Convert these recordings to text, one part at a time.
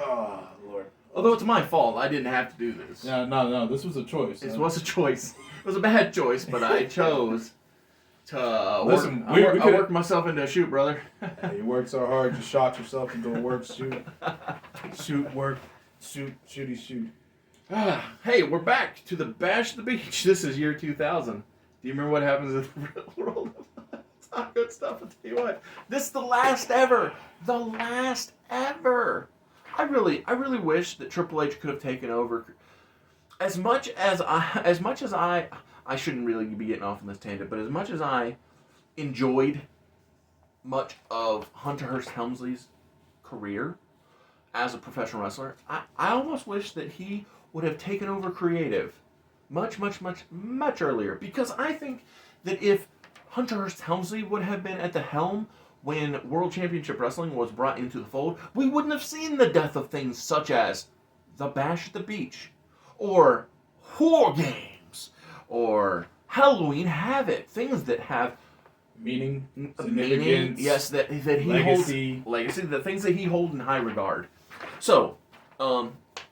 Oh, Lord. Although it's my fault, I didn't have to do this. Yeah, no, this was a choice. This was a choice. It was a bad choice, but I chose to Listen, work. I worked myself into a shoot, brother. You worked so hard, you shot yourself into a work shoot. Shoot, work, shoot, shooty, shoot. Hey, we're back to the Bash of the Beach. This is year 2000. Do you remember what happens in the real world? It's not good stuff, I'll tell you what. This is the last ever. The last ever. I really wish that Triple H could have taken over. As much as I shouldn't really be getting off on this tangent, but as much as I enjoyed much of Hunter Hearst Helmsley's career as a professional wrestler, I almost wish that he would have taken over creative much earlier. Because I think that if Hunter Hearst Helmsley would have been at the helm when World Championship Wrestling was brought into the fold, we wouldn't have seen the death of things such as the Bash at the Beach, or War Games, or Halloween Havoc, things that have meaning, yes, that he legacy. holds legacy, the things that he holds in high regard. So,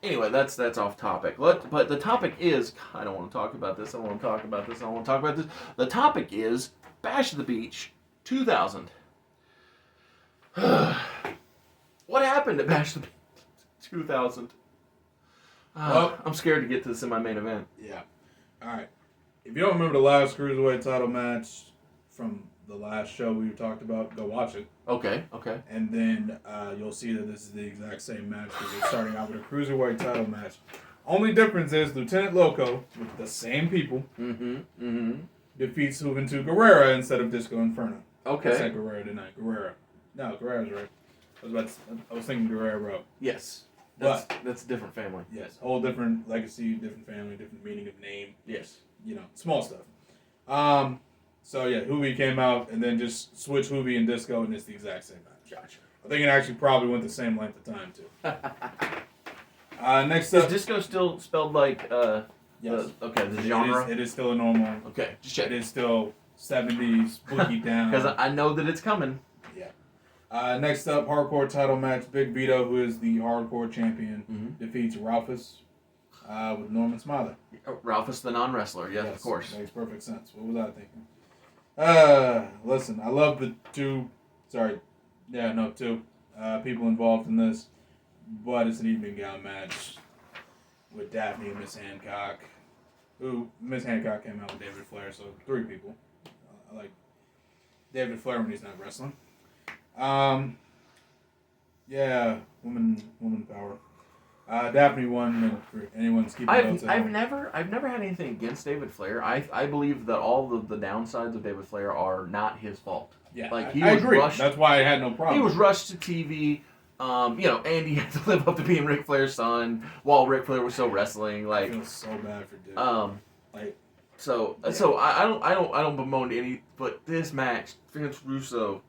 anyway, that's off topic. But the topic is, I don't want to talk about this. I don't want to talk about this. I don't want to talk about this. The topic is Bash at the Beach 2000. What happened at Bash at the Beach 2000? Well, I'm scared to get to this in my main event. Yeah. All right. If you don't remember the last Cruiserweight title match from the last show we talked about, go watch it. Okay. And then you'll see that this is the exact same match because we're starting out with a Cruiserweight title match. Only difference is Lieutenant Loco, with the same people, defeats Juventud Guerrera instead of Disco Inferno. Okay. I said Guerrera tonight. Guerrera. No, Guerrera's right. I was thinking Guerrero. Yes. But That's a different family. yes, whole different legacy, different family, different meaning of name. Yes. Small stuff. So yeah, Hoovy came out and then just switched Hoovy and Disco, and it's the exact same match. Gotcha. I think it actually probably went the same length of time too. Next Is up, disco still spelled like yes. the genre? It is still a normal. Okay, just check. It is still 70s boogie down. Because I know that it's coming. Yeah. Next up, hardcore title match. Big Vito, who is the hardcore champion, defeats Ralphus with Norman Smiley. Ralphus the non-wrestler, yes, of course. Makes perfect sense. What was I thinking? Listen, I love the two people involved in this, but it's an evening gown match with Daphne and Miss Hancock. Miss Hancock came out with David Flair, so 3 people. I like David Flair when he's not wrestling. Woman power. Daphne won. And anyone's keeping notes. I've never had anything against David Flair. I believe that all of the downsides of David Flair are not his fault. Yeah, like I agree. That's why I had no problem. He was rushed to TV. Andy had to live up to being Ric Flair's son while Ric Flair was still wrestling. Like, I feel so bad for dude. I don't bemoan any, but this match, Vince Russo.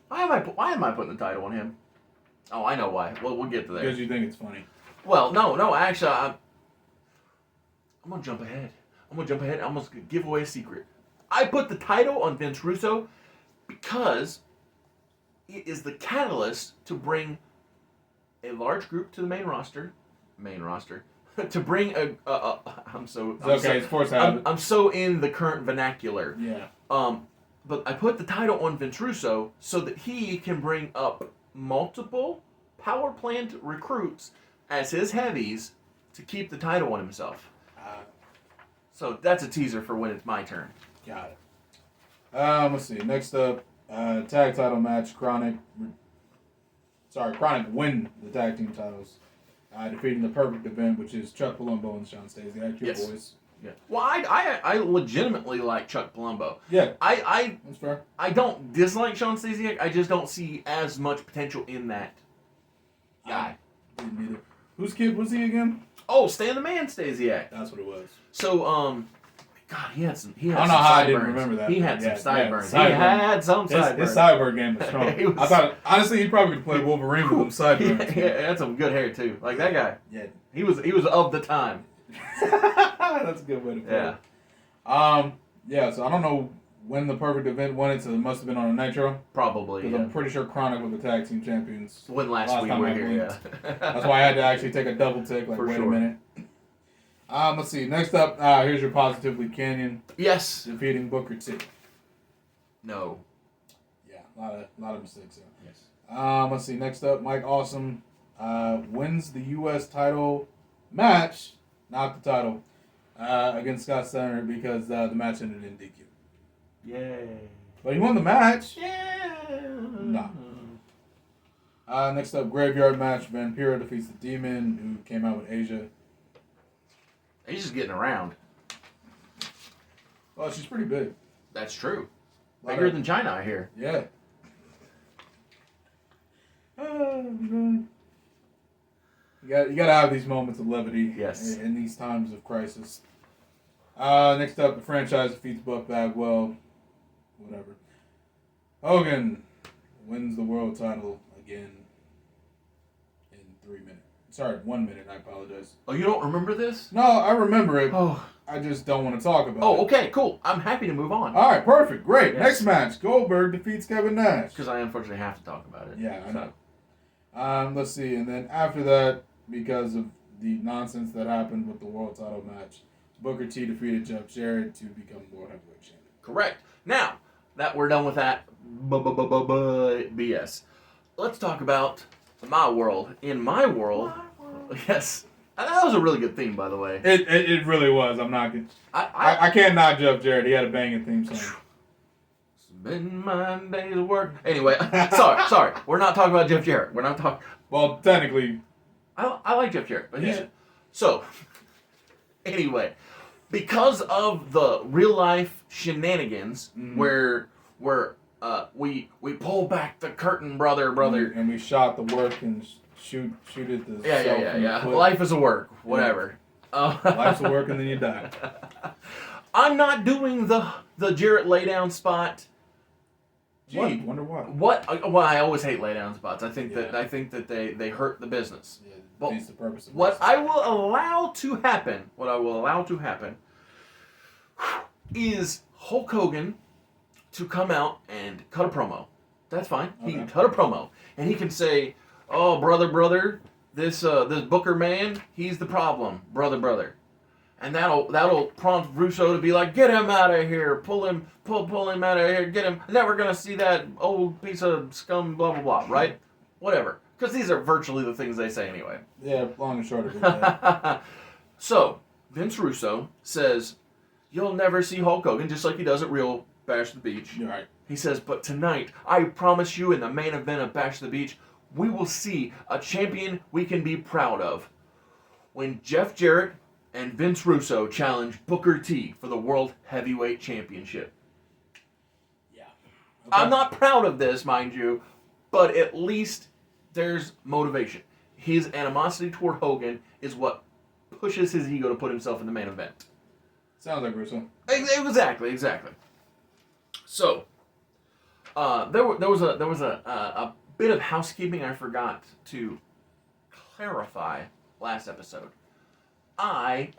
Why am I putting the title on him? Oh, I know why. Well, we'll get to that. Because you think it's funny. Well, no. Actually, I'm gonna jump ahead. I'm gonna give away a secret. I put the title on Vince Russo because it is the catalyst to bring a large group to the main roster. To bring I'm so in the current vernacular. Yeah. But I put the title on Vince Russo so that he can bring up multiple power plant recruits as his heavies to keep the title on himself. So that's a teaser for when it's my turn. Got it. Let's see. Next up, tag title match. Chronic win the tag team titles, defeating the Perfect Event, which is Chuck Palumbo and Sean Stasiak, your boys. Yeah. Well, I legitimately like Chuck Palumbo. Yeah. That's fair. I don't dislike Sean Stasiak. I just don't see as much potential in that guy. Didn't either. Whose kid was he again? Oh, Stan the Man Stasiak. That's what it was. So, God, he had some. I don't know how I didn't remember that. He had some sideburns. He had some sideburns. His sideburn game was strong. I thought, honestly, he probably could play Wolverine with them sideburns. He had some good hair too. Like that guy. Yeah. He was of the time. That's a good way to put it. Yeah. So I don't know when the perfect event won it, so it must have been on a Nitro. Probably. Because Yeah. I'm pretty sure Chronic were the tag team champions. When last week time we were I here, blinked. yeah. That's why I had to actually take a double take. Like, For wait sure. a minute. Let's see. Next up, here's your Positively Canyon Yes. defeating Booker T. No. Yeah, a lot of mistakes there. Yes. Let's see. Next up, Mike Awesome wins the U.S. title match, not the title, against Scott Steiner because the match ended in DQ. Yay. But he won the match. Yeah. No. Next up, Graveyard match. Vampiro defeats the Demon, who came out with Asia. He's just getting around. Well, she's pretty big. That's true. Lot Bigger of- than China, I hear. Yeah. Man. You gotta have these moments of levity. Yes. In these times of crisis. Next up, the franchise defeats Buff Bagwell. Whatever. Hogan wins the world title again in 3 minutes. Sorry, 1 minute. I apologize. Oh, you don't remember this? No, I remember it. Oh. I just don't want to talk about it. Oh, okay, cool. I'm happy to move on. All right, perfect, great. Yes. Next match, Goldberg defeats Kevin Nash. Because I unfortunately have to talk about it. Yeah, I So. know. Let's see, and then after that, because of the nonsense that happened with the world title match, Booker T defeated Jeff Jarrett to become world heavyweight champion. Correct. Now that we're done with that BS, let's talk about my world. In my world, yes, and that was a really good theme, by the way. It really was. I'm not gonna. I can't knock Jeff Jarrett. He had a banging theme song. Spend my days of work. Anyway, sorry. We're not talking about Jeff Jarrett. We're not talking. Well, technically, I like Jeff Jarrett, but he's Yeah. so. Anyway, because of the real life shenanigans where we pull back the curtain, brother, and we shot the work and shoot at the yeah. Life is a work, whatever. Life's a work and then you die. I'm not doing the Jarrett laydown spot. Gee, Wonder why. Well, I always hate laydown spots. I think Yeah. that they hurt the business. Yeah, But defeats the purpose of What wrestling. I will allow to happen is Hulk Hogan to come out and cut a promo. That's fine. He can Okay. cut a promo, and he can say, "Oh, brother, this Booker man, he's the problem, brother," and that'll prompt Russo to be like, "Get him out of here, pull him out of here, get him. Never gonna see that old piece of scum, blah blah blah." Right? Whatever. Because these are virtually the things they say anyway. Yeah, long and short of it. Yeah. So, Vince Russo says, "You'll never see Hulk Hogan," just like he does at Real Bash the Beach. You're right. He says, "But tonight, I promise you in the main event of Bash the Beach, we will see a champion we can be proud of. When Jeff Jarrett and Vince Russo challenge Booker T for the World Heavyweight Championship." Yeah. I'm not proud of this, mind you, but at least there's motivation. His animosity toward Hogan is what pushes his ego to put himself in the main event. Sounds like Russo. Exactly. So, there was a bit of housekeeping I forgot to clarify last episode. I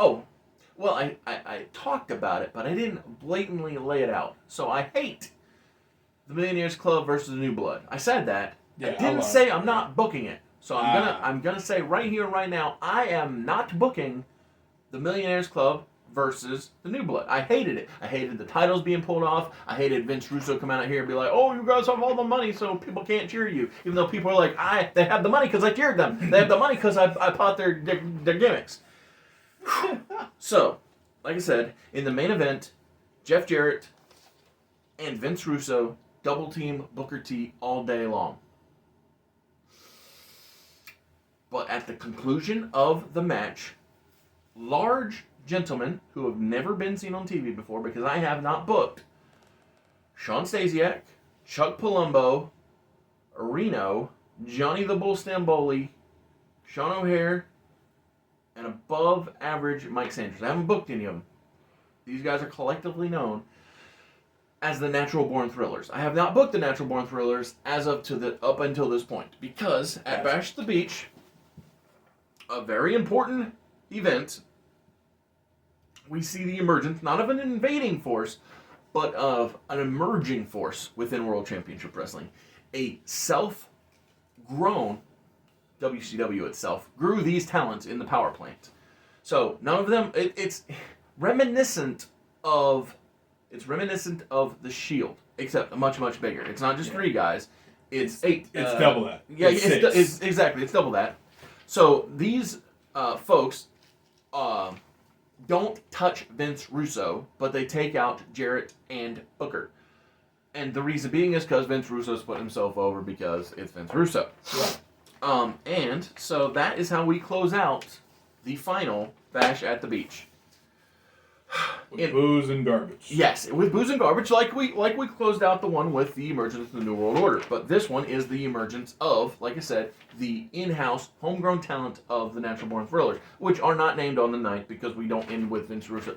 talked about it, but I didn't blatantly lay it out. So I hate the Millionaires Club versus the New Blood. I said that. Yeah, I didn't say I'm not booking it. So I'm gonna say right here, right now, I am not booking the Millionaires Club versus the New Blood. I hated it. I hated the titles being pulled off. I hated Vince Russo come out here and be like, "Oh, you guys have all the money, so people can't cheer you." Even though people are like, they have the money because I cheered them. They have the money because I bought their gimmicks. So, like I said, in the main event, Jeff Jarrett and Vince Russo double team Booker T all day long. But at the conclusion of the match, large gentlemen who have never been seen on TV before, because I have not booked, Sean Stasiak, Chuck Palumbo, Reno, Johnny the Bull Stamboli, Sean O'Hare, and above average Mike Sanders. I haven't booked any of them. These guys are collectively known as the Natural Born Thrillers. I have not booked the Natural Born Thrillers as of up until this point, because at Bash the Beach, a very important event, we see the emergence, not of an invading force, but of an emerging force within World Championship Wrestling. A self-grown WCW itself grew these talents in the power plant. So none of them. It's reminiscent of the Shield, except much bigger. It's not just 3 guys. It's 8. It's double that. Yeah, it's exactly. It's double that. So these folks don't touch Vince Russo, but they take out Jarrett and Booker. And the reason being is because Vince Russo's put himself over because it's Vince Russo. Yeah. And so that is how we close out the final Bash at the Beach. With booze and garbage. Yes, with booze and garbage, like we closed out the one with the emergence of the New World Order. But this one is the emergence of, like I said, the in-house, homegrown talent of the Natural Born Thrillers, which are not named on the night because we don't end with Vince Russo.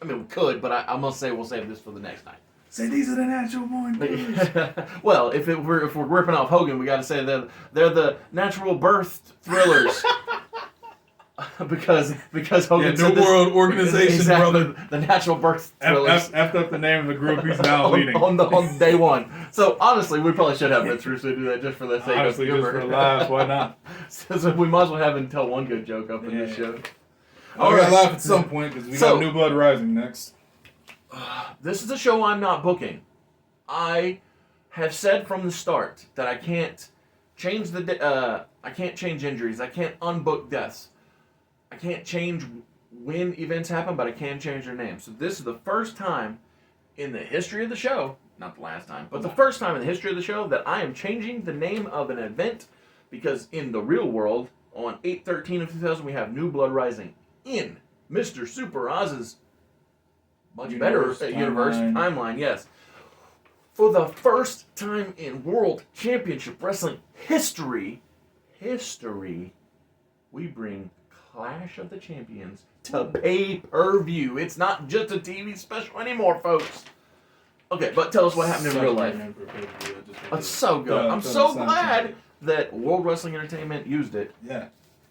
I mean, we could, but I must say we'll save this for the next night. Say these are the Natural Born Thrillers. Well, if we're ripping off Hogan, we got to say that they're the Natural Birth Thrillers. because Hogan New World Organization, exactly, brother. The Natural Birth Thrillers. Effed up the name of the group he's now leading. on day one. So honestly, we probably should have Vince Russo do that just for the sake Honestly, of just humor. for laughs, why not? So we might as well have him tell one good joke up in this show. Oh, we gotta laugh at some point because we got New Blood Rising next. This is a show I'm not booking. I have said from the start that I can't change I can't change injuries. I can't unbook deaths. I can't change when events happen, but I can change their names. So this is the first time in the history of the show, not the last time, but the first time in the history of the show that I am changing the name of an event because in the real world, on 8/13 of 2000, we have New Blood Rising in Mr. Super Oz's much better universe timeline, yes. For the first time in World Championship Wrestling history, we bring Clash of the Champions to pay-per-view. It's not just a TV special anymore, folks. Okay, but tell us what happened in real life. It's so good. I'm so glad that World Wrestling Entertainment used it. Yeah.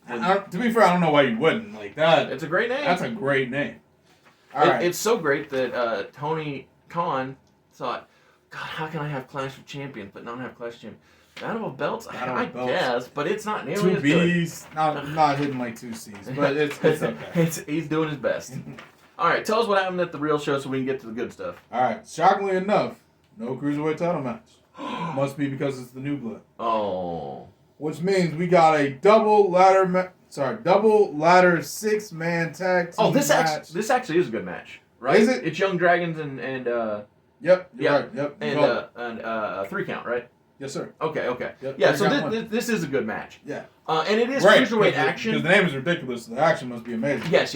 To be fair, I don't know why you wouldn't. Like that. It's a great name. That's a great name. All right. It's so great that Tony Khan thought, God, how can I have Clash of Champions but not have Clash of Champions? Battle of Belts, I guess, but it's not nearly as good. 2 B's, not hitting like 2 C's, but it's okay. He's doing his best. All right, tell us what happened at the real show so we can get to the good stuff. All right, shockingly enough, no Cruiserweight title match. Must be because it's the New Blood. Oh. Which means we got a double ladder 6-man tag team match. This actually is a good match, right? Is it? It's Young Dragons and Yep, you're right. Yep. And a 3 count, right? Yes, sir. Okay. Yep, yeah, so this is a good match. Yeah. And it is right, Cruiserweight action. Because the name is ridiculous, so the action must be amazing. Yes.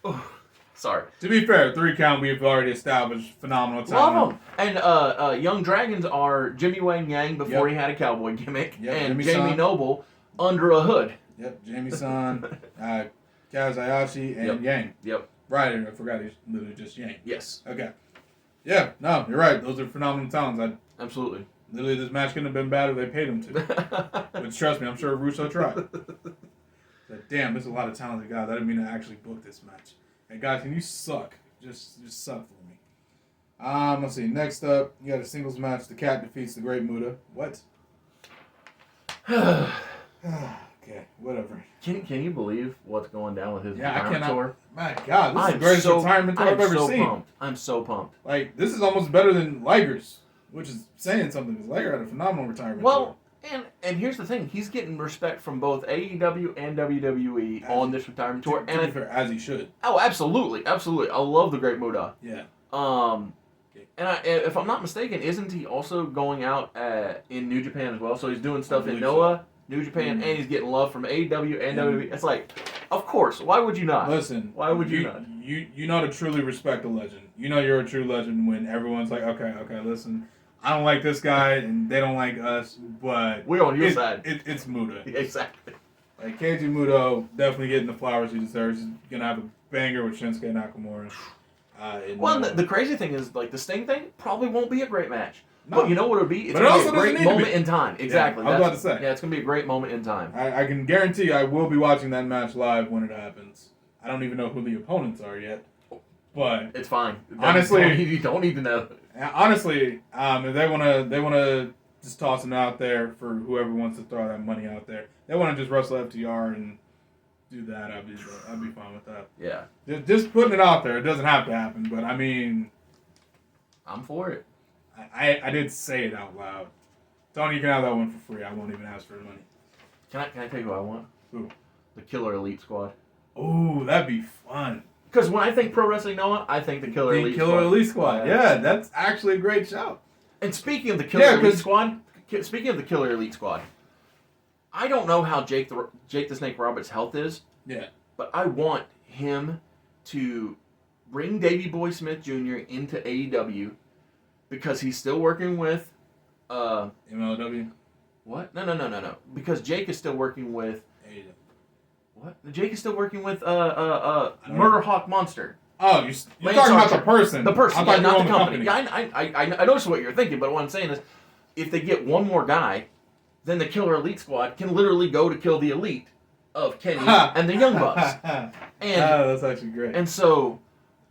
Oh, sorry. To be fair, 3 count we've already established phenomenal talent. Love them. And Young Dragons are Jimmy Wang Yang before he had a cowboy gimmick, and Jamie Noble under a hood. Yep, Jamie-san, Kazuhashi, and Yang. Yep. Right, I forgot he's literally just Yang. Yes. Okay. Yeah, no, you're right. Those are phenomenal talents. Absolutely. Literally, this match couldn't have been bad if they paid him to. Which, trust me, I'm sure Russo tried. Like, damn, there's a lot of talented guys. I didn't mean to actually book this match. Hey, guys, can you suck? Just suck for me. Let's see. Next up, you got a singles match. The Cat defeats the Great Muta. What? Okay, whatever. Can you believe what's going down with his retirement tour? My God, this is the greatest retirement tour I've ever seen. I'm so pumped. Like, this is almost better than Liger's, which is saying something, because Liger had a phenomenal retirement tour. And here's the thing. He's getting respect from both AEW and WWE on this retirement tour. To be fair, as he should. Oh, absolutely. I love the Great Muta. Yeah. And if I'm not mistaken, isn't he also going out in New Japan as well? So he's doing stuff in Noah, New Japan, and he's getting love from AEW and WWE. It's like, of course. Why would you not? Listen. Why would you not? You know to truly respect a legend. You know you're a true legend when everyone's like, okay, listen. I don't like this guy, and they don't like us, but we're on your side. It's Muta. Exactly. Like, Keiji Muto definitely getting the flowers he deserves. He's going to have a banger with Shinsuke Nakamura. The crazy thing is, like, the Sting thing probably won't be a great match. No. But you know what it'll be? It's going to be a great moment in time. Exactly. Yeah, I was about to say. Yeah, it's going to be a great moment in time. I can guarantee I will be watching that match live when it happens. I don't even know who the opponents are yet. But It's fine. Honestly, you don't need to know. honestly, if they wanna just toss him out there for whoever wants to throw that money out there. They want to just wrestle FTR and do that. I'd be fine with that. Yeah. Just putting it out there. It doesn't have to happen, but I mean, I'm for it. I did say it out loud. Tony, you can have that one for free. I won't even ask for the money. Can I tell you who I want? Who? The Killer Elite Squad. Oh, that'd be fun. Because when I think Pro Wrestling Noah, I think the Killer Elite Squad. Elite Squad. Yeah, that's actually a great shout. And speaking of the Killer Elite Squad, I don't know how Jake the Snake Roberts' health is. Yeah. But I want him to bring Davey Boy Smith Jr. into AEW because he's still working with MLW. What? No. Because Jake is still working with AEW. What? Jake is still working with Murder Hawk Monster. Oh, you're talking about the person. The person, yeah, not the company. company. Yeah, I noticed what you're thinking, but what I'm saying is, if they get one more guy, then the Killer Elite Squad can literally go to kill the Elite of Kenny and the Young Bucks. And that's actually great. And so,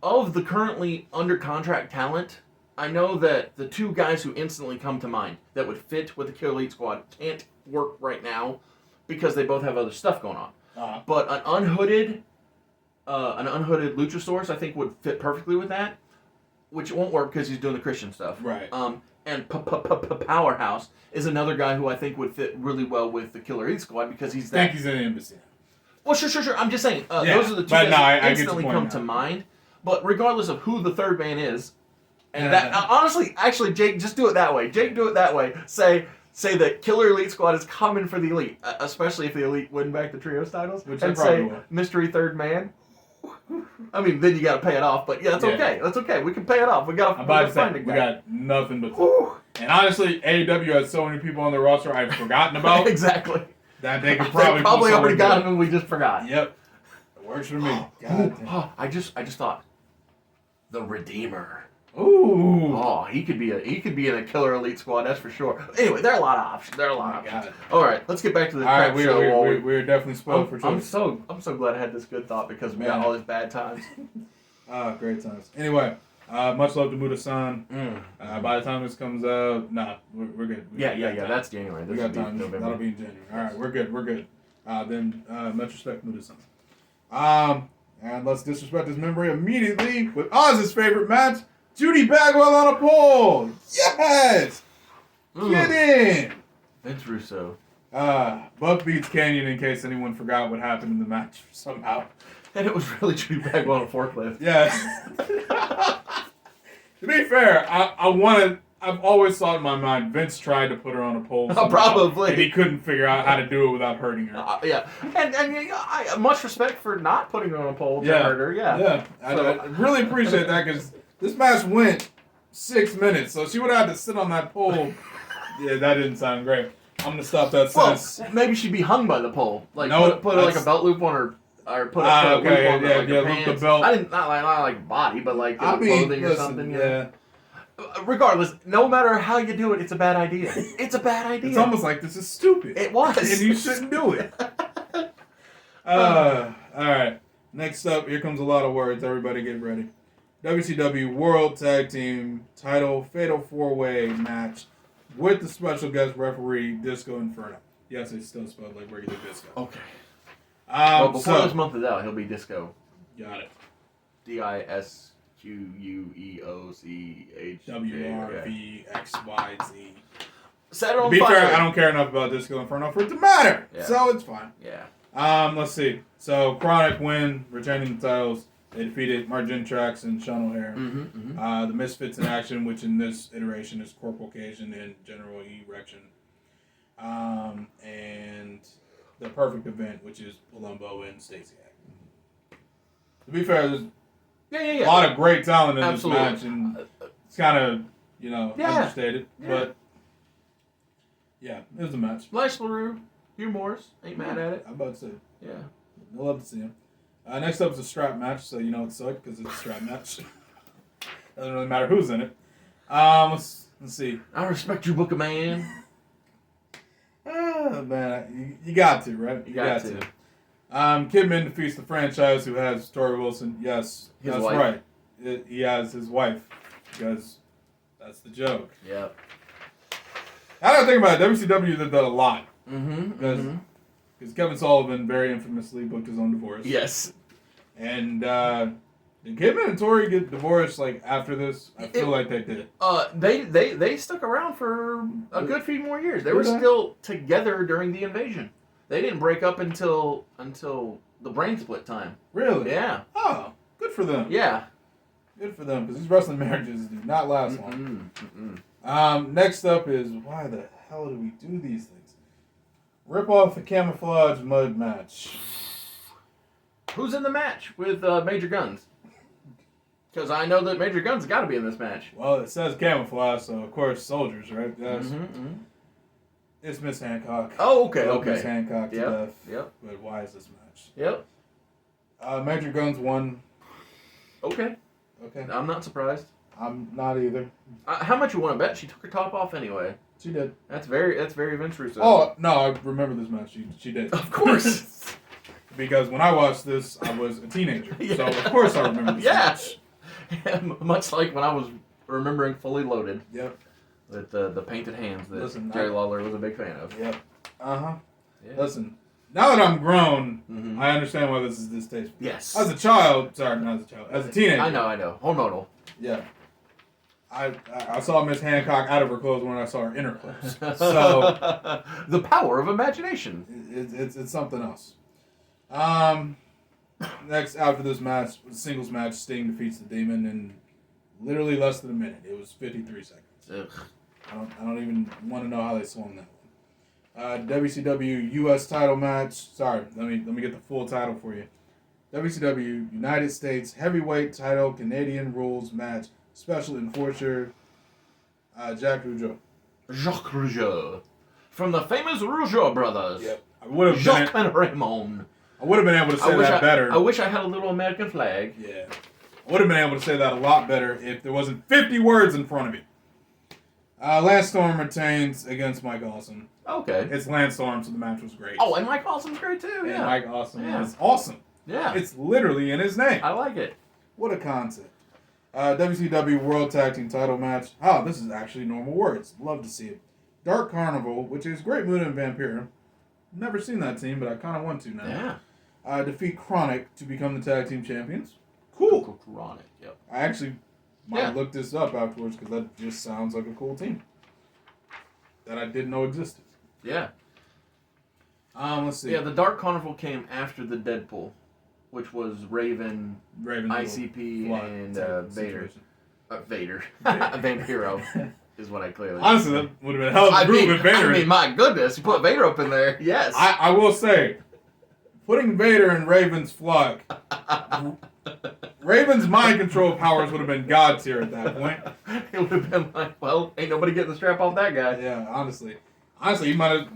of the currently under contract talent, I know that the two guys who instantly come to mind that would fit with the Killer Elite Squad can't work right now because they both have other stuff going on. But an unhooded Luchasaurus, I think, would fit perfectly with that, which won't work because he's doing the Christian stuff. Right. And Powerhouse is another guy who I think would fit really well with the Killer Elite Squad because he's that. I think he's in the embassy. Well, sure. I'm just saying, those are the two guys that instantly come to mind. But regardless of who the third man is, and that honestly, actually, Jake, just do it that way. Jake, do it that way. Say that Killer Elite Squad is coming for the Elite, especially if the Elite win back the Trios titles, which and say Mystery Third Man. I mean, then you got to pay it off, but yeah, that's okay. That's okay. We can pay it off. We got to find a guy. We got nothing but. And honestly, AEW has so many people on their roster I've forgotten about. Exactly. That they could probably already got them and we just forgot. Yep. It works for me. I just thought, the Redeemer. Ooh. Oh, he could be in a Killer Elite Squad, that's for sure. Anyway, there are a lot of options. All right, let's get back to the crap show. We're definitely spoiled for choice. I'm so glad I had this good thought because we got all these bad times. Great times. Anyway, much love to Muda-san. By the time this comes out, we're good. Yeah. That's January. We got time. That'll be in January. All right, we're good. Then much respect, Muda-san. And let's disrespect his memory immediately with Oz's favorite match. Judy Bagwell on a pole! Yes! Get in! Vince Russo. Buck beats Canyon in case anyone forgot what happened in the match somehow. And it was really Judy Bagwell on a forklift. Yes. To be fair, I've always thought in my mind Vince tried to put her on a pole somehow, probably. and he couldn't figure out how to do it without hurting her. Yeah. And I much respect for not putting her on a pole to hurt her. Yeah. I really appreciate that because this match went 6 minutes, so she would have had to sit on that pole. Yeah, that didn't sound great. I'm gonna stop that sentence. Well, maybe she'd be hung by the pole. Like put like a belt loop on her, or put a loop on her pants. Loop the belt. I didn't not like body, but like clothing or something. Yeah. Regardless, no matter how you do it, it's a bad idea. It's a bad idea. It's almost like this is stupid. It was, and you shouldn't do it. All right. Next up, here comes a lot of words. Everybody, get ready. WCW World Tag Team Title Fatal 4-Way match with the special guest referee Disco Inferno. Yes, it's still spelled like regular Disco. Okay. Well, before this month is out, he'll be Disco. Got it. DISQUEOCHWRVXYZ. Set it on fire. To be fair, I don't care enough about Disco Inferno for it to matter. Yeah. So it's fine. Yeah. Let's see. So Chronic win, retaining the titles. They defeated Margin Trax and Sean O'Hare. The Misfits in action, which in this iteration is Corporal Occasion and General Erection. And the Perfect Event, which is Palumbo and Stasiak. To be fair, there's a lot of great talent in this match, and it's kind of, understated. Yeah. But, yeah, it was a match. Lash LaRue, Hugh Morris, ain't mad at it. I'm about to say. Yeah. I'd love to see him. Next up is a strap match, so you know it sucked because it's a strap match. Doesn't really matter who's in it. Let's see. I respect you, Booker Man. Man, you got to, right? You got to. Kidman defeats the franchise who has Tori Wilson. Yes, that's right. he has his wife because that's the joke. Yep. I don't think about it. WCW did that a lot. Mm-hmm. Because Kevin Sullivan very infamously booked his own divorce. Yes. And did Kidman and Tori get divorced like after this? I feel like they did. They stuck around for a good few more years. They were still together during the invasion. They didn't break up until the brain split time. Really? Yeah. Oh, good for them. Yeah. Good for them, because these wrestling marriages do not last long. Next up is, why the hell do we do these things? Rip off the camouflage mud match. Who's in the match with Major Guns? Because I know that Major Guns got to be in this match. Well, it says camouflage, so of course soldiers, right? Yes. It's Miss Hancock. Oh, okay, okay. Miss Hancock to death. Yep. But why is this match? Yep. Major Guns won. Okay. Okay. I'm not surprised. I'm not either. How much you want to bet? She took her top off anyway. She did. That's very Vince Russo. Oh, no, I remember this match. She did. Of course. Because when I watched this, I was a teenager. Yeah. So, of course, I remember this match. Much like when I was remembering Fully Loaded. Yep. With the painted hands that Jerry Lawler was a big fan of. Yep. Uh-huh. Yeah. Listen, now that I'm grown, I understand why this is distasteful. Yes. As a child, sorry, not as a child, as a teenager. I know. Hormonal. Yeah. I saw Miss Hancock out of her clothes when I saw her in her clothes. So the power of imagination. It's something else. Next, after this match, singles match, Sting defeats the Demon in literally less than a minute. It was 53 seconds. Ugh. I don't even want to know how they swung that one. WCW U.S. title match. Sorry, let me get the full title for you. WCW United States Heavyweight Title Canadian Rules match. Special enforcer Jacques Rougeau. Jacques Rougeau. From the famous Rougeau brothers. Yep. I would have Jacques and Raymond. I would have been able to say that better. I wish I had a little American flag. Yeah. I would have been able to say that a lot better if there wasn't 50 words in front of me. Lance Storm retains against Mike Awesome. Okay. It's Lance Storm, so the match was great. Oh, and Mike Awesome's great too, yeah. And Mike Awesome is awesome. Yeah. It's literally in his name. I like it. What a concept. WCW World Tag Team title match. Oh, this is actually normal words. Love to see it. Dark Carnival, which is Great Muta and Vampiro. Never seen that team, but I kind of want to now. Yeah. Defeat Chronic to become the tag team champions. Cool. Chronic, yep. I actually might look this up afterwards because that just sounds like a cool team that I didn't know existed. Yeah. Let's see. Yeah, the Dark Carnival came after the Deadpool, which was Raven ICP, and Vader. Vader. Vampiro is what I clearly honestly, that would have been a hell of a group with Vader. I mean, my goodness, you put Vader up in there. Yes. I will say, putting Vader in Raven's flock, Raven's mind control powers would have been God tier at that point. It would have been like, well, ain't nobody getting the strap off that guy. Yeah, honestly, you might have.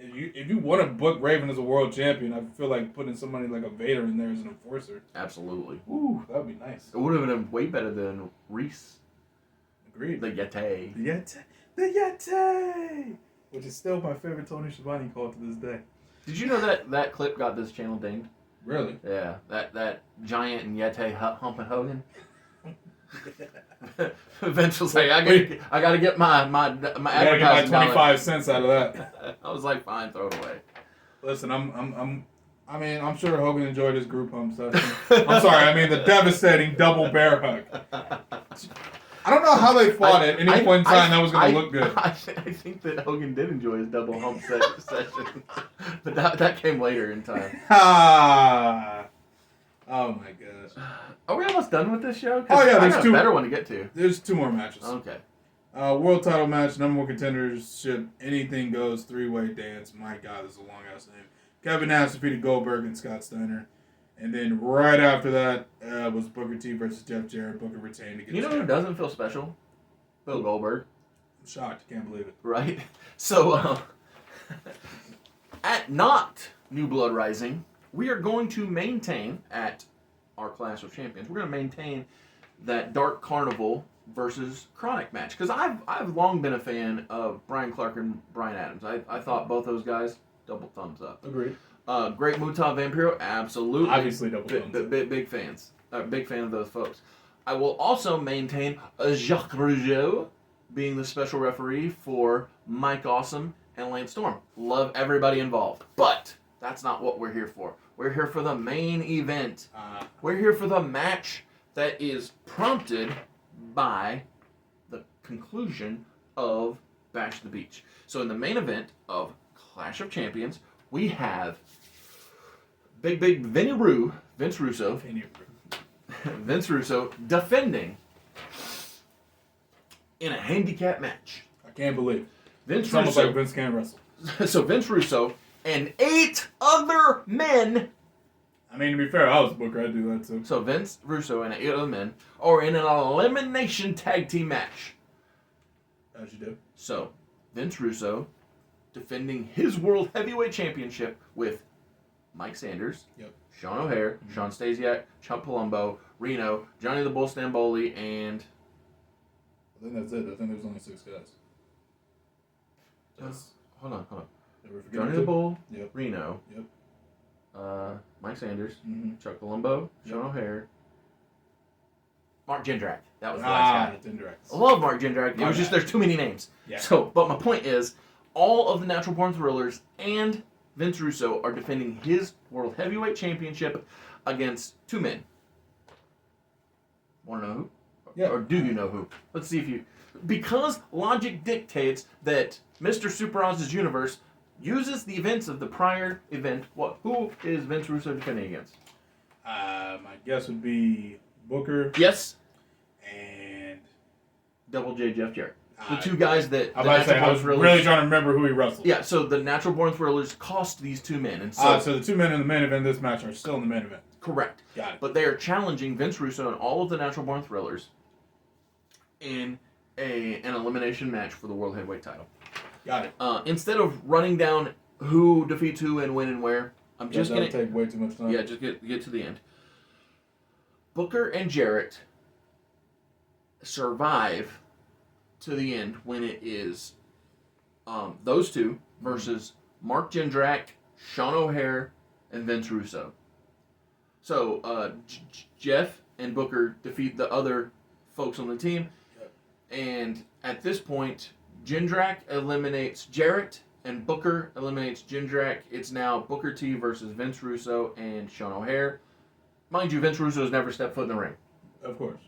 If you want to book Raven as a world champion, I feel like putting somebody like a Vader in there as an enforcer. Absolutely. Ooh, that would be nice. It would have been way better than Reese. Agreed. The Yeti. The Yeti! Which is still my favorite Tony Schiavone call to this day. Did you know that clip got this channel dinged? Really? Yeah. That Giant and Yeti humping Hogan. Vince was like, I gotta get my advertising gotta get my 25 cents out of that. I was like, fine, throw it away. Listen, I'm sure Hogan enjoyed his group hug session. I'm sorry, I mean the devastating double bear hug. I don't know how they fought at any point in time that was going to look good. I think that Hogan did enjoy his double hump session, but that came later in time. Oh my gosh. Are we almost done with this show? Oh yeah, there's a better one to get to. There's two more matches. Okay. World title match, number one contendership, anything goes, three-way dance. My God, this is a long ass name. Kevin Nash defeated Goldberg and Scott Steiner. And then right after that was Booker T versus Jeff Jarrett. Booker retained against. You know who doesn't feel special? Bill Goldberg. I'm shocked. Can't believe it. Right? So, at not New Blood Rising, we are going to maintain at our Clash of Champions. We're going to maintain that Dark Carnival versus Chronic match because I've long been a fan of Brian Clark and Brian Adams. I thought both those guys double thumbs up. Agreed. Great Muta Vampiro, absolutely. Obviously double thumbs up. Big fans. big fan of those folks. I will also maintain Jacques Rougeau being the special referee for Mike Awesome and Lance Storm. Love everybody involved. But that's not what we're here for. We're here for the main event. We're here for the match that is prompted by the conclusion of Bash at the Beach. So in the main event of Clash of Champions, we have Big Vince Russo defending in a handicap match. I can't believe it. Vince Almost Russo. like Vince can't wrestle. So Vince Russo and 8 other men. I mean, to be fair, I was Booker. I'd do that too. So Vince Russo and 8 other men are in an elimination tag team match. As you do. So Vince Russo defending his World Heavyweight Championship with Mike Sanders, Yep. Sean O'Hare, Sean Stasiak, Chuck Palumbo, Reno, Johnny the Bull Stamboli, and I think that's it. I think there's only 6 guys. Yes. hold on. Did we forget Johnny two? the Bull, Yep. Reno, Yep. Mike Sanders, Mm-hmm. Chuck Palumbo, Yep. Sean O'Hare, Mark Jindrak. That was the last guy. It's indirect. I love Mark Jindrak. It was just there's too many names. Yeah. So, but my point is, all of the Natural Born Thrillers and Vince Russo are defending his World Heavyweight Championship against 2 men. Want to know who? Yeah. Or do you know who? Let's see if you... Because logic dictates that Mr. Super Oz's universe uses the events of the prior event. Who is Vince Russo defending against? My guess would be Booker Yes, and... Double J Jeff Jarrett. The 2 guys that I the was about to say, Natural I Born was Thrillers... really trying to remember who he wrestled. Yeah, so the Natural Born Thrillers cost these 2 men. And so, So the 2 men in the main event of this match are still in the main event. correct. Got it. But they are challenging Vince Russo and all of the Natural Born Thrillers in an elimination match for the World Heavyweight title. Got it. Instead of running down who defeats who and when and where, I'm just That'll going to... take way too much time. Yeah, just get to the end. Booker and Jarrett survive to the end when it is those 2 versus Mark Jindrak, Sean O'Hare, and Vince Russo. So Jeff and Booker defeat the other folks on the team, and at this point, Jindrak eliminates Jarrett, and Booker eliminates Jindrak. It's now Booker T versus Vince Russo and Sean O'Hare. Mind you, Vince Russo has never stepped foot in the ring. Of course.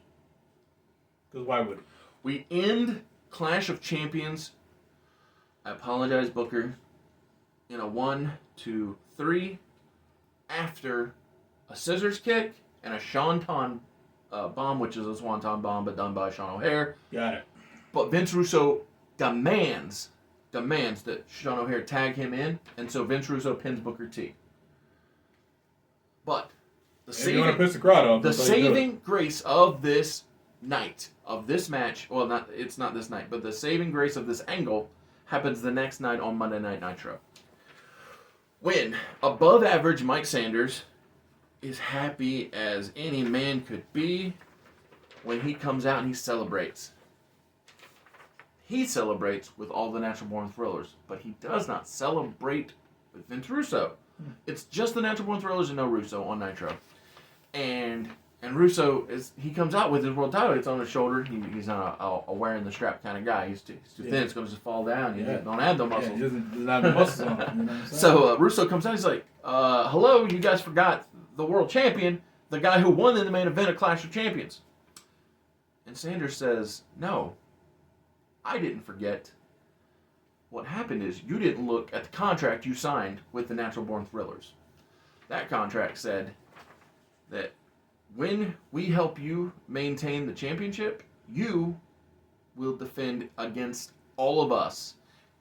Because why would he? We end Clash of Champions. I apologize, Booker. In a 1, 2, 3, after a scissors kick and a Swanton bomb, which is a Swanton bomb, but done by Sean O'Hare. Got it. But Vince Russo demands that Sean O'Hare tag him in, and so Vince Russo pins Booker T. But If you want to piss the crowd off, the that's how you do it. saving grace of this night, of this match, well, it's not this night, but the saving grace of this angle happens the next night on Monday Night Nitro. When above average Mike Sanders is happy as any man could be when he comes out and he celebrates. He celebrates with all the Natural Born Thrillers, but he does not celebrate with Vince Russo. It's just the Natural Born Thrillers and no Russo on Nitro. And Russo, he comes out with his world title. It's on his shoulder. He's not a wearing the strap kind of guy. He's too thin. It's going to just fall down. You don't have the muscles. Yeah, he doesn't have the muscles on him. You know what I'm saying? So Russo comes out. He's like, hello, you guys forgot the world champion, the guy who won in the main event of Clash of Champions. And Sanders says, no, I didn't forget. What happened is you didn't look at the contract you signed with the Natural Born Thrillers. That contract said that when we help you maintain the championship, you will defend against all of us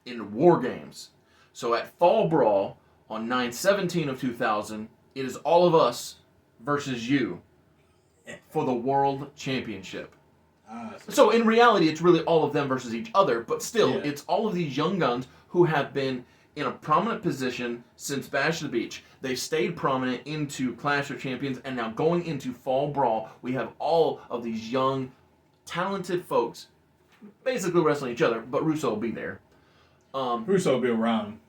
in War Games. So at Fall Brawl on 9/17 of 2000, it is all of us versus you for the World Championship. So in reality, it's really all of them versus each other, but still, it's all of these young guns who have been in a prominent position since Bash of the Beach. They stayed prominent into Clash of Champions, and now going into Fall Brawl, we have all of these young, talented folks basically wrestling each other, but Russo will be there. Russo will be around.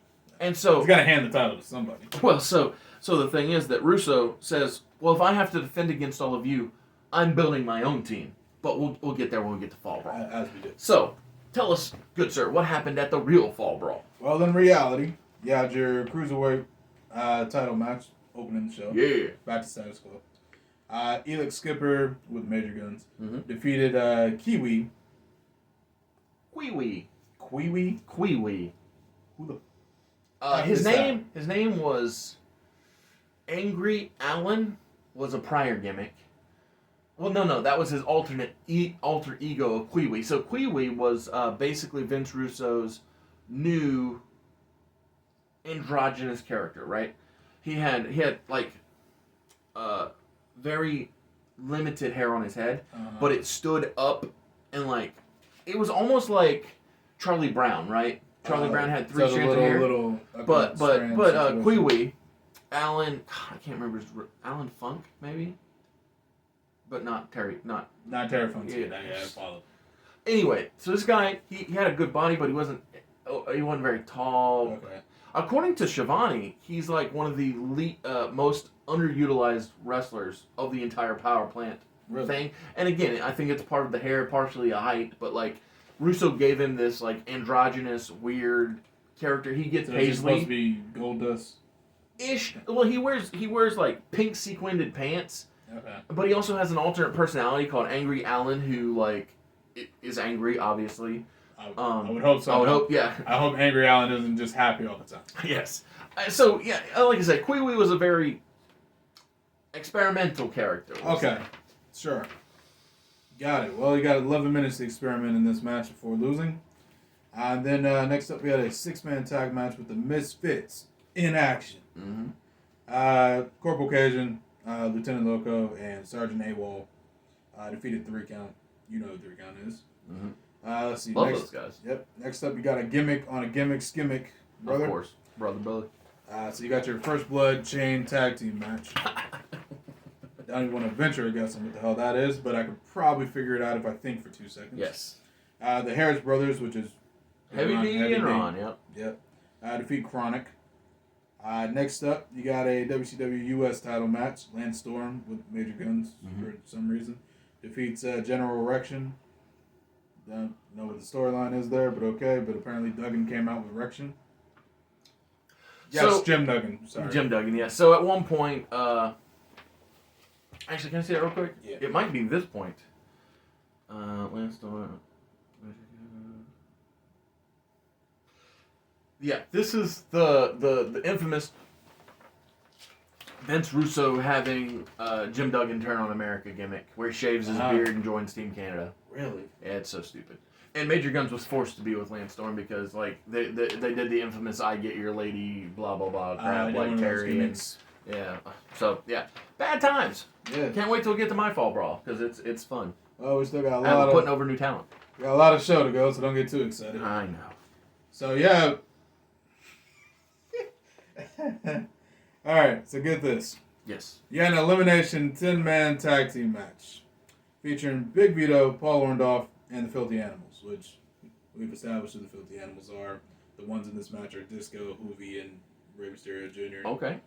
And so he's got to hand the title to somebody. Well, so the thing is that Russo says, well, if I have to defend against all of you, I'm building my own team. But we'll get there when we get to Fall Brawl. As we do. So, tell us, good sir, what happened at the real Fall Brawl? Well, in reality, you had your Cruiserweight title match opening the show. Yeah. Back to status quo. Elix Skipper with Major Guns defeated Kiwi. Kiwi. Who the His name was Angry Allen. Was a prior gimmick. Well, no, that was his alter ego of Kiwi. So Kiwi was basically Vince Russo's new androgynous character, right? He had like very limited hair on his head, but it stood up and like it was almost like Charlie Brown, right? Charlie Brown had three strands of hair. But Kiwi, Alan, I can't remember his Alan Funk maybe, but not Terry Funk. Yeah, I follow. Anyway, so this guy he had a good body, but he wasn't very tall. Okay. According to Shivani, he's like one of the most underutilized wrestlers of the entire power plant thing. And again, I think it's part of the hair, partially a height, but like Russo gave him this like androgynous, weird character. He gets Paisley. He's supposed to be Goldust. Ish. Well, he wears like pink sequined pants. Okay. But he also has an alternate personality called Angry Allen, who like is angry, obviously. I would hope so. I would hope, yeah. I hope Angry Allen isn't just happy all the time. Yes. So, yeah, like I said, Kiwi was a very experimental character. Okay. Sure. Got it. Well, you got 11 minutes to experiment in this match before losing. And then next up, we had a 6-man tag match with the Misfits in action. Mm-hmm. Corporal Cajun, Lieutenant Loco, and Sergeant AWOL defeated 3 Count. You know who 3 Count is. Mm-hmm. Let's see. Love next, those guys. Yep. Next up, you got a gimmick on a skimmick, brother. Of course. Brother. So you got your First Blood Chain Tag Team match. I don't even want to venture a guess on what the hell that is, but I could probably figure it out if I think for 2 seconds. Yes. The Harris Brothers, which is Heavy D and Ron, yep. Yep. Defeat Chronic. Next up, you got a WCW US title match. Lance Storm with Major Guns for some reason. Defeats General Erection. Don't know what the storyline is there, but okay. But apparently Duggan came out with Erection. Yes, So, Jim Duggan. Sorry. Jim Duggan, yeah. So at one point, actually, can I say that real quick? Yeah. It might be this point. Lance Storm. Yeah, this is the infamous Vince Russo having Jim Duggan turn on America gimmick, where he shaves his beard and joins Team Canada. Really? Yeah, it's so stupid. And Major Guns was forced to be with Lance Storm because like they did the infamous "I get your lady" blah blah blah crap like Terry and yeah. So yeah, bad times. Yeah. Can't wait till we get to my Fall Brawl because it's fun. Well, we still got a And lot we're putting over new talent. got a lot of show to go, so don't get too excited. I know. So yeah. All right, so get this. Yes. You had an elimination 10-man tag team match featuring Big Vito, Paul Orndorff, and the Filthy Animals, which we've established who the Filthy Animals are. The ones in this match are Disco, Hoovy, and Rey Mysterio Jr. Okay.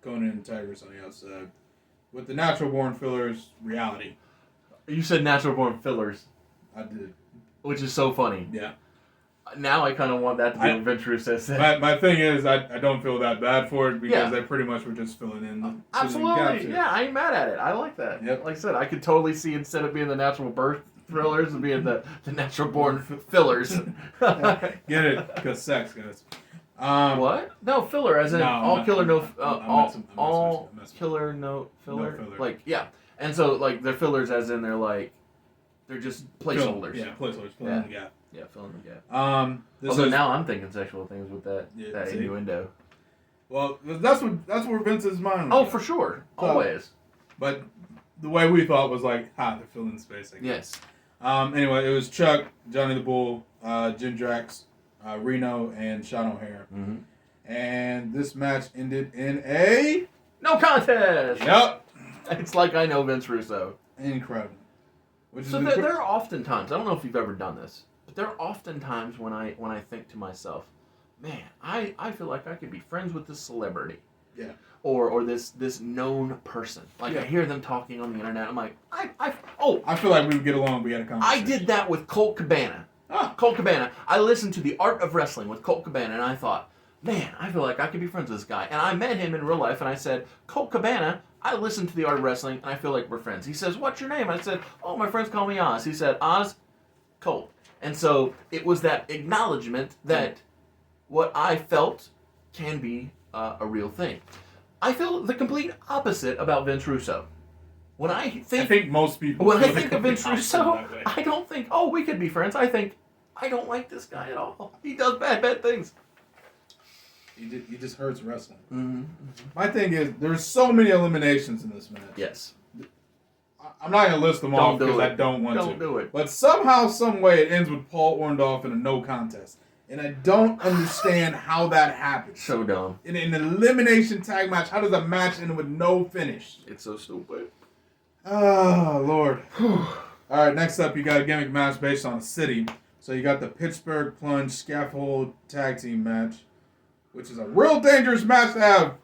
Conan and Tigress on the outside. With the Natural Born Fillers, Reality. You said natural born fillers, I did. which is so funny. Yeah. Now I kind of want that to be what Vince Russo said. My thing is, I don't feel that bad for it because Yeah. they pretty much were just filling in. The Absolutely. Yeah, I ain't mad at it. I like that. Yep. Like I said, I could totally see instead of being the natural birth thrillers and being the natural born fillers. Get it? Because sex, guys. What? No, filler, as in No, all I'm killer, messing- no, I'm messing all with you. killer, no filler. No filler. Like, yeah. And so, like, they're fillers as in they're like, they're just placeholders. Yeah, placeholders. Filling in the gap. Yeah, filling the gap. This Although is, now I'm thinking sexual things with that, Yeah, that see? innuendo. well, that's where Vince's mind Oh, was. for sure. So- Always. But the way we thought was like, they're filling space. I guess. Yes. Anyway, it was Chuck, Johnny the Bull, Jim Drax, Reno, and Sean O'Hare. Mm-hmm. And this match ended in a... No contest! Yep. It's like I know Vince Russo. Incredible. Which So is there are often times, I don't know if you've ever done this, but there are often times when I think to myself, man, I I feel like I could be friends with this celebrity. Yeah. Or this known person. Like, I hear them talking on the internet. I'm like, I feel like we would get along if we had a conversation. I did that with Colt Cabana. Colt Cabana. I listened to The Art of Wrestling with Colt Cabana, and I thought, man, I feel like I could be friends with this guy. And I met him in real life, and I said, Colt Cabana, I listened to The Art of Wrestling, and I feel like we're friends. He says, what's your name? I said, oh, my friends call me Oz. He said, Oz, Colt. And so it was that acknowledgement that what I felt can be a real thing. I feel the complete opposite about Vince Russo. I think most people. When I think of Vince Russo, I don't think, oh, we could be friends. I think, I don't like this guy at all. He does bad things. He just hurts wrestling. Mm-hmm. My thing is, there's so many eliminations in this match. Yes. I'm not going to list them off because I don't want to. Don't do it. But somehow, some way, it ends with Paul Orndorff in a no contest. And I don't understand how that happens. So dumb. In an elimination tag match, how does a match end with no finish? It's so stupid. Oh, Lord. All right, next up, you got a gimmick match based on a city. So you got the Pittsburgh Plunge Scaffold Tag Team match, which is a real dangerous match to have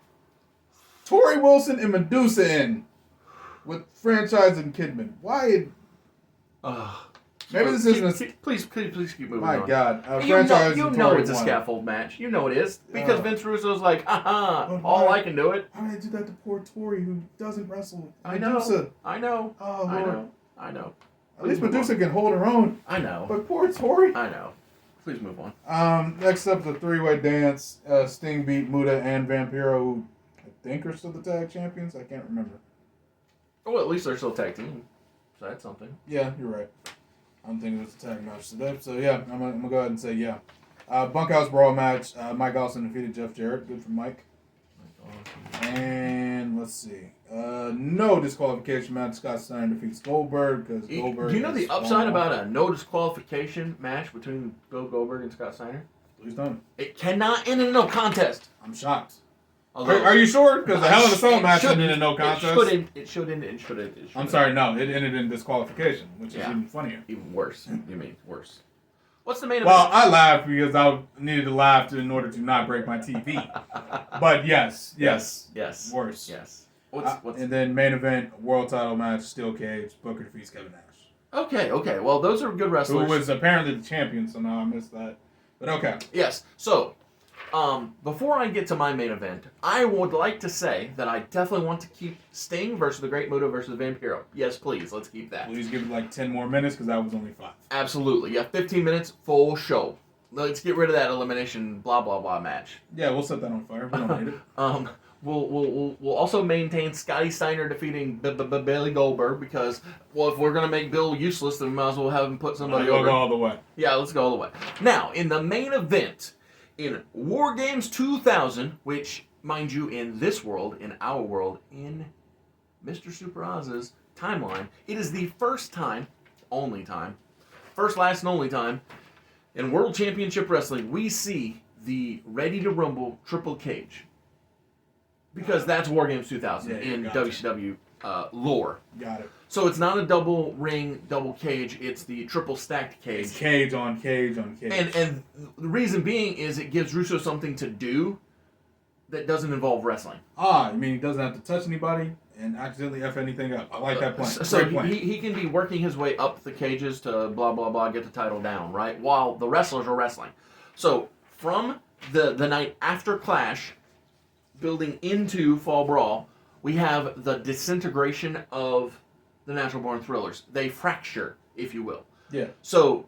Tori Wilson and Medusa in with Franchise and Kidman. Why? Maybe this isn't. Please keep moving My on. God, Franchise. You know Tori it's a won. scaffold match. You know it is because Vince Russo's like, all I can do it. Why did I do that to poor Tori who doesn't wrestle? I Medusa. know. Oh, Lord. I know. At least Medusa can hold her own. I know. But poor Tori. I know. Please move on. Next up, the three-way dance. Sting beat Muta and Vampiro, who I think are still the tag champions. I can't remember. Oh, well, at least they're still tag team. So that's something. Yeah, you're right. I'm thinking it was a tag match today. So, yeah, I'm going to go ahead and say yeah. Bunkhouse Brawl match. Mike Austin defeated Jeff Jarrett. Good for Mike. And let's see. No disqualification match. Scott Steiner defeats Goldberg because Goldberg. Do you know the upside about a no disqualification match between Bill Goldberg and Scott Steiner? Please don't. It cannot end in a no contest. I'm shocked. Although, are you sure? Because the Hell in a Cell match ended in a no contest. It should end. I'm sorry, no. It ended in disqualification, which is even funnier. Even worse. You mean worse. What's the main event? Well, I laughed because I needed to laugh in order to not break my TV. But yes. Worse. Yes. And then main event, world title match, steel cage, Booker defeats Kevin Nash. Okay. Well, those are good wrestlers. Who was apparently the champion, so now I missed that. But okay. Yes. So, before I get to my main event, I would like to say that I definitely want to keep Sting versus the Great Muta versus Vampiro. Yes, please. Let's keep that. Please give it like 10 more minutes because that was only 5. Absolutely. Yeah, 15 minutes, full show. Let's get rid of that elimination blah blah blah match. Yeah, we'll set that on fire. We don't need it. We'll also maintain Scotty Steiner defeating Billy Goldberg because, well, if we're gonna make Bill useless, then we might as well have him put somebody over. Go all the way. Yeah, let's go all the way. Now, in the main event, in War Games 2000, which, mind you, in this world, in our world, in Mr. Super Oz's timeline, it is the first time, only time, first, last, and only time, in World Championship Wrestling, we see the Ready to Rumble Triple Cage. Because that's War Games 2000 in WCW lore. Got it. So it's not a double ring, double cage. It's the triple stacked cage. It's cage on cage on cage. And the reason being is it gives Russo something to do that doesn't involve wrestling. I mean, he doesn't have to touch anybody and accidentally F anything up. I like that plan. So he can be working his way up the cages to blah, blah, blah, get the title down, right? While the wrestlers are wrestling. So from the night after Clash, building into Fall Brawl, we have the disintegration of the Natural Born Thrillers. They fracture, if you will. Yeah. So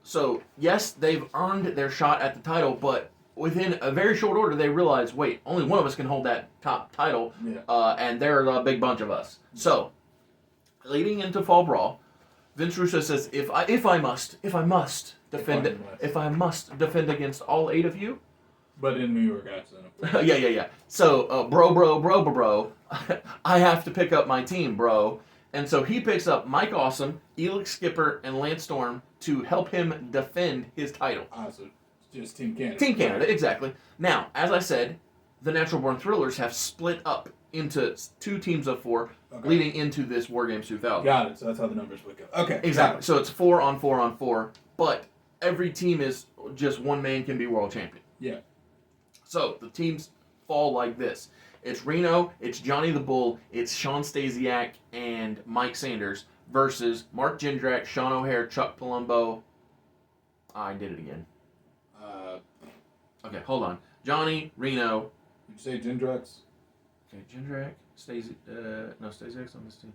yes, they've earned their shot at the title, but within a very short order, they realize, wait, only one of us can hold that top title, and there are a big bunch of us. So, leading into Fall Brawl, Vince Russo says, if I must defend against all 8 of you. But in New York accent. Yeah. So, bro, I have to pick up my team, bro. And so he picks up Mike Awesome, Elix Skipper, and Lance Storm to help him defend his title. So just Team Canada. Team Canada, exactly. Now, as I said, the Natural Born Thrillers have split up into 2 teams of 4, leading into this War Games 2000. Got it. So that's how the numbers would go. Okay. Exactly. So it's 4 on 4 on 4, but every team is just one man can be world champion. Yeah. So the teams fall like this. It's Reno, it's Johnny the Bull, it's Sean Stasiak, and Mike Sanders versus Mark Jindrak, Sean O'Hare, Chuck Palumbo. I did it again. Okay, hold on. Johnny, Reno. Did you say Jindrak's? Okay, Jindrak, Stasiak's on this team.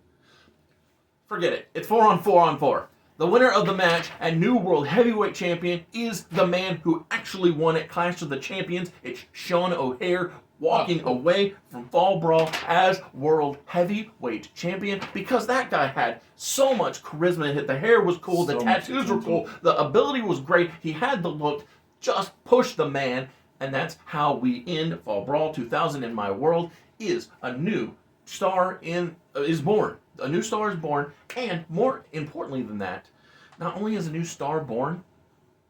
Forget it. It's 4-on-4-on-4. The winner of the match and new world heavyweight champion is the man who actually won at Clash of the Champions. It's Sean O'Hare walking away from Fall Brawl as world heavyweight champion because that guy had so much charisma. The hair was cool, the tattoos were cool, the ability was great, he had the look, just push the man, and that's how we end Fall Brawl 2000 in my world. Is a new star is born. A new star is born, and more importantly than that, not only is a new star born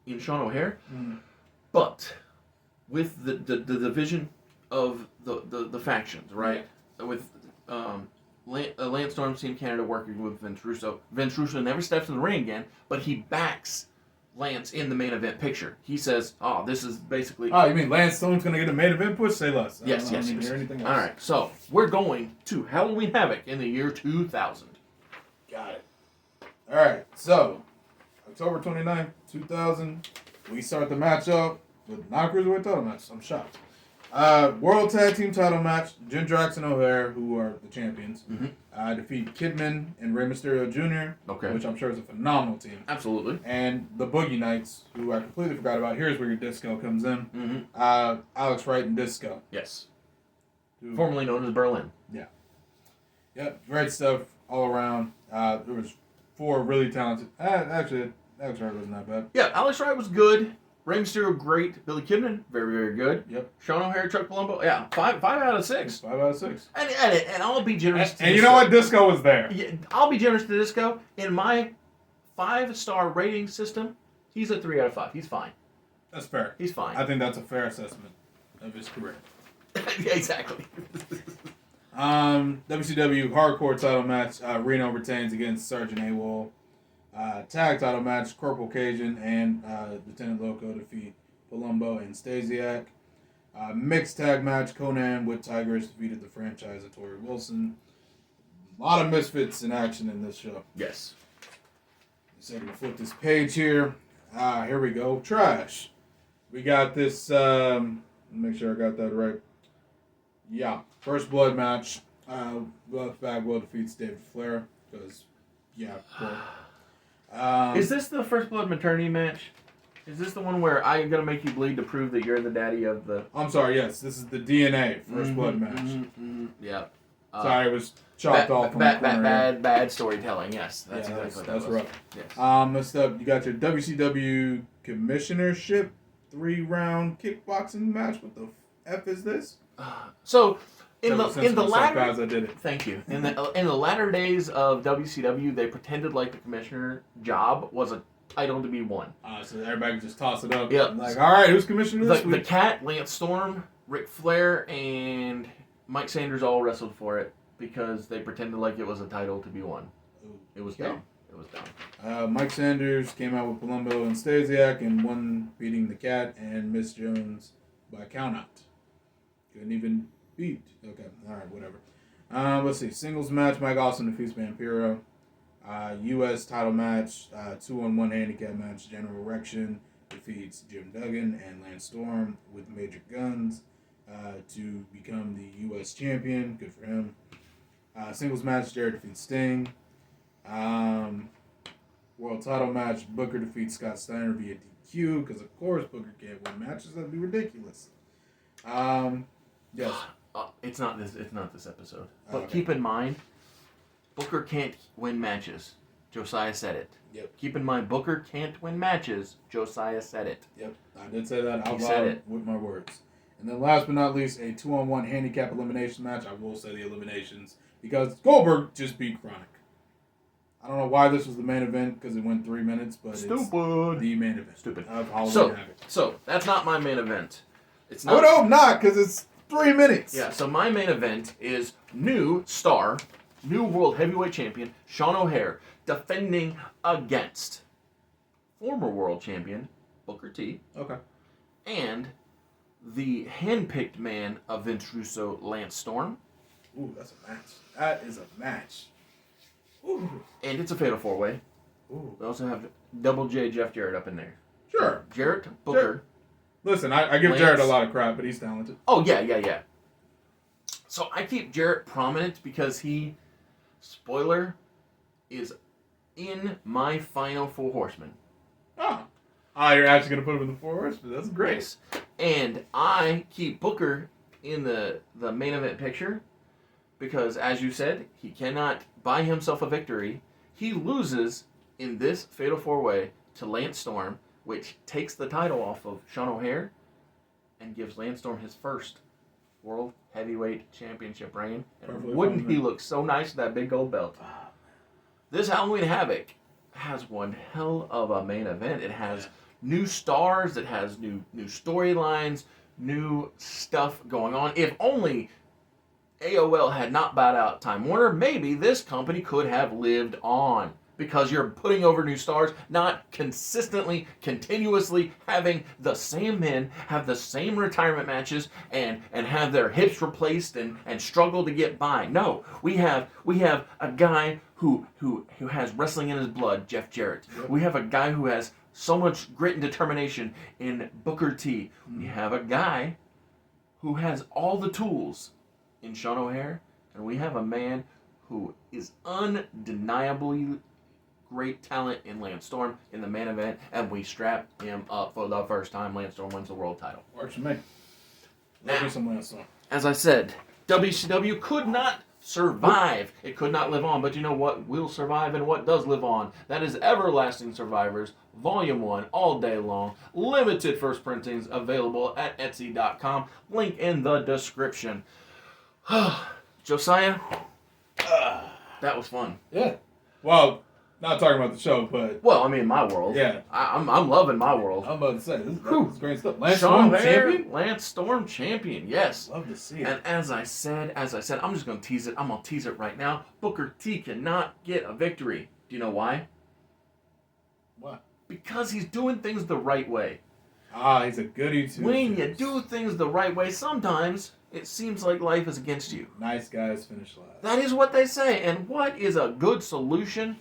in Sean O'Hare, but with the division of the factions, right? Yeah. With Lance Storm's Team Canada working with Vince Russo. Vince Russo never steps in the ring again, but he backs Lance in the main event picture. He says, "Oh, this is basically." Oh, you mean Lance Storm's going to get a main event push? Say less. Yes. Hear anything else. All right, so we're going to Halloween Havoc in the year 2000. Got it. All right, so October 29th, 2000, we start the matchup with not a cruiserweight title match. I'm shocked. World Tag Team title match. Jindrak and O'Hare, who are the champions, defeat Kidman and Rey Mysterio Jr., which I'm sure is a phenomenal team. Absolutely. And the Boogie Knights, who I completely forgot about. Here's where your Disco comes in. Alex Wright and Disco. Yes. Formerly known as Berlin. Yeah. Yep, great stuff all around. There was 4 really talented. Actually, Alex Wright wasn't that bad. Yeah, Alex Wright was good. Rey Mysterio, great. Billy Kidman, very, very good. Yep. Sean O'Hare, Chuck Palumbo, yeah, 5 out of 6. 5 out of 6. And I'll be generous. And you know what? Disco was there. Yeah, I'll be generous to Disco. In my 5-star rating system, he's a 3 out of 5. He's fine. That's fair. He's fine. I think that's a fair assessment of his career. Yeah, exactly. WCW Hardcore title match. Reno retains against Sergeant AWOL. Tag title match. Corporal Cajun and Lieutenant Loco defeat Palumbo and Stasiak. Mixed tag match. Conan with Tigers defeated the franchise of Tori Wilson. A lot of misfits in action in this show. Yes. So I'm going to flip this page here. Here we go. Trash. We got this. Make sure I got that right. Yeah. First blood match. Bagwell defeats David Flair. Because, yeah, cool. Is this the First Blood maternity match? Is this the one where I'm going to make you bleed to prove that you're the daddy of the... I'm sorry, yes. This is the DNA First Blood match. Yeah. Sorry, it was chopped off from the corner. Bad storytelling, yes. That's exactly what that was. That's rough. Yes. Next up, you got your WCW Commissionership 3-round kickboxing match. What the F is this? So... In the latter, as I did it. Thank you. In the latter days of WCW, they pretended like the commissioner job was a title to be won. So everybody could just toss it up. Yep. Like, all right, who's commissioner this week? The Cat, Lance Storm, Ric Flair, and Mike Sanders all wrestled for it because they pretended like it was a title to be won. It was dumb. It was dumb. Mike Sanders came out with Palumbo and Stasiak and won, beating the Cat and Miss Jones by countout. Couldn't even beat. Okay, all right, whatever. Let's see. Singles match. Mike Awesome defeats Vampiro. U.S. title match. 2-on-1 handicap match. General Erection defeats Jim Duggan and Lance Storm with Major Guns to become the U.S. champion. Good for him. Singles match. Jarrett defeats Sting. World title match. Booker defeats Scott Steiner via DQ because of course Booker can't win matches. That'd be ridiculous. Yes. It's not this episode. But keep in mind, Booker can't win matches. Josiah said it. Yep. Keep in mind, Booker can't win matches. Josiah said it. Yep. I did say that out loud with my words. And then last but not least, a 2-on-1 handicap elimination match. I will say the eliminations because Goldberg just beat Chronic. I don't know why this was the main event because it went 3 minutes, but it's the main event. Stupid. Of Halloween Havoc. So that's not my main event. It's not. I would hope not because it's 3 minutes. Yeah, so my main event is new star, new world heavyweight champion, Sean O'Hare, defending against former world champion, Booker T. Okay. And the handpicked man of Vince Russo, Lance Storm. Ooh, that's a match. That is a match. Ooh. And it's a fatal 4-way. Ooh. We also have Double J Jeff Jarrett up in there. Sure. Jarrett, Booker. Listen, I give Lance. Jarrett a lot of crap, but he's talented. Oh, yeah. So I keep Jarrett prominent because he, spoiler, is in my final 4 horsemen. Oh, you're actually going to put him in the 4 horsemen. That's great. Yes. And I keep Booker in the main event picture because, as you said, he cannot buy himself a victory. He loses in this fatal 4-way to Lance Storm, which takes the title off of Sean O'Haire and gives Lance Storm his first World Heavyweight Championship reign. And wouldn't he look so nice with that big gold belt? This Halloween Havoc has one hell of a main event. It has new stars. It has new storylines, new stuff going on. If only AOL had not bought out Time Warner, maybe this company could have lived on. Because you're putting over new stars, not consistently, continuously having the same men have the same retirement matches and have their hips replaced and struggle to get by. No, we have a guy who has wrestling in his blood, Jeff Jarrett. Yep. We have a guy who has so much grit and determination in Booker T. We have a guy who has all the tools in Sean O'Haire, and we have a man who is undeniably great talent in Lance Storm in the main event, and we strap him up for the first time. Lance Storm wins the world title. Works for me. Love me some Lance Storm. As I said, WCW could not survive. It could not live on, but you know what will survive and what does live on? That is Everlasting Survivors, Volume 1, all day long. Limited first printings available at Etsy.com. Link in the description. Josiah, that was fun. Yeah. Well, not talking about the show, but... Well, I mean, my world. Yeah. I'm loving my world. I'm about to say, this is great stuff. Lance Sean Storm champion? Lance Storm champion, yes. Love to see it. And as I said, I'm just going to tease it. I'm going to tease it right now. Booker T cannot get a victory. Do you know why? Why? Because he's doing things the right way. He's a goody too. When you do things the right way, sometimes it seems like life is against you. Nice guys finish last. That is what they say. And what is a good solution?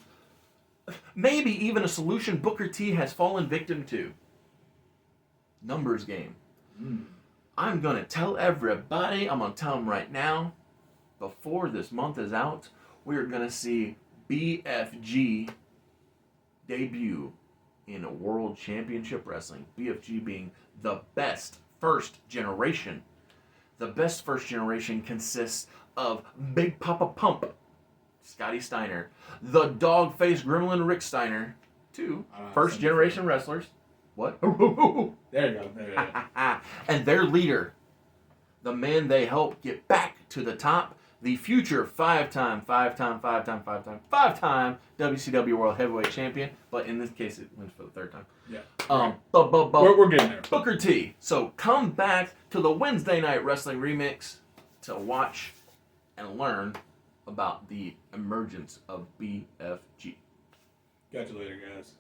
Maybe even a solution Booker T has fallen victim to. Numbers game. I'm going to tell everybody, I'm going to tell them right now, before this month is out, we're going to see BFG debut in a World Championship Wrestling. BFG being the best first generation. The best first generation consists of Big Papa Pump, Scotty Steiner, the dog-faced gremlin Rick Steiner, 2 first-generation wrestlers. What? There you go. There you go. And their leader, the man they help get back to the top, the future five-time WCW World Heavyweight Champion, but in this case it wins for the 3rd time. Yeah. We're getting there. Booker T. So come back to the Wednesday Night Wrestling Remix to watch and learn about the emergence of BFG. Catch you later, guys.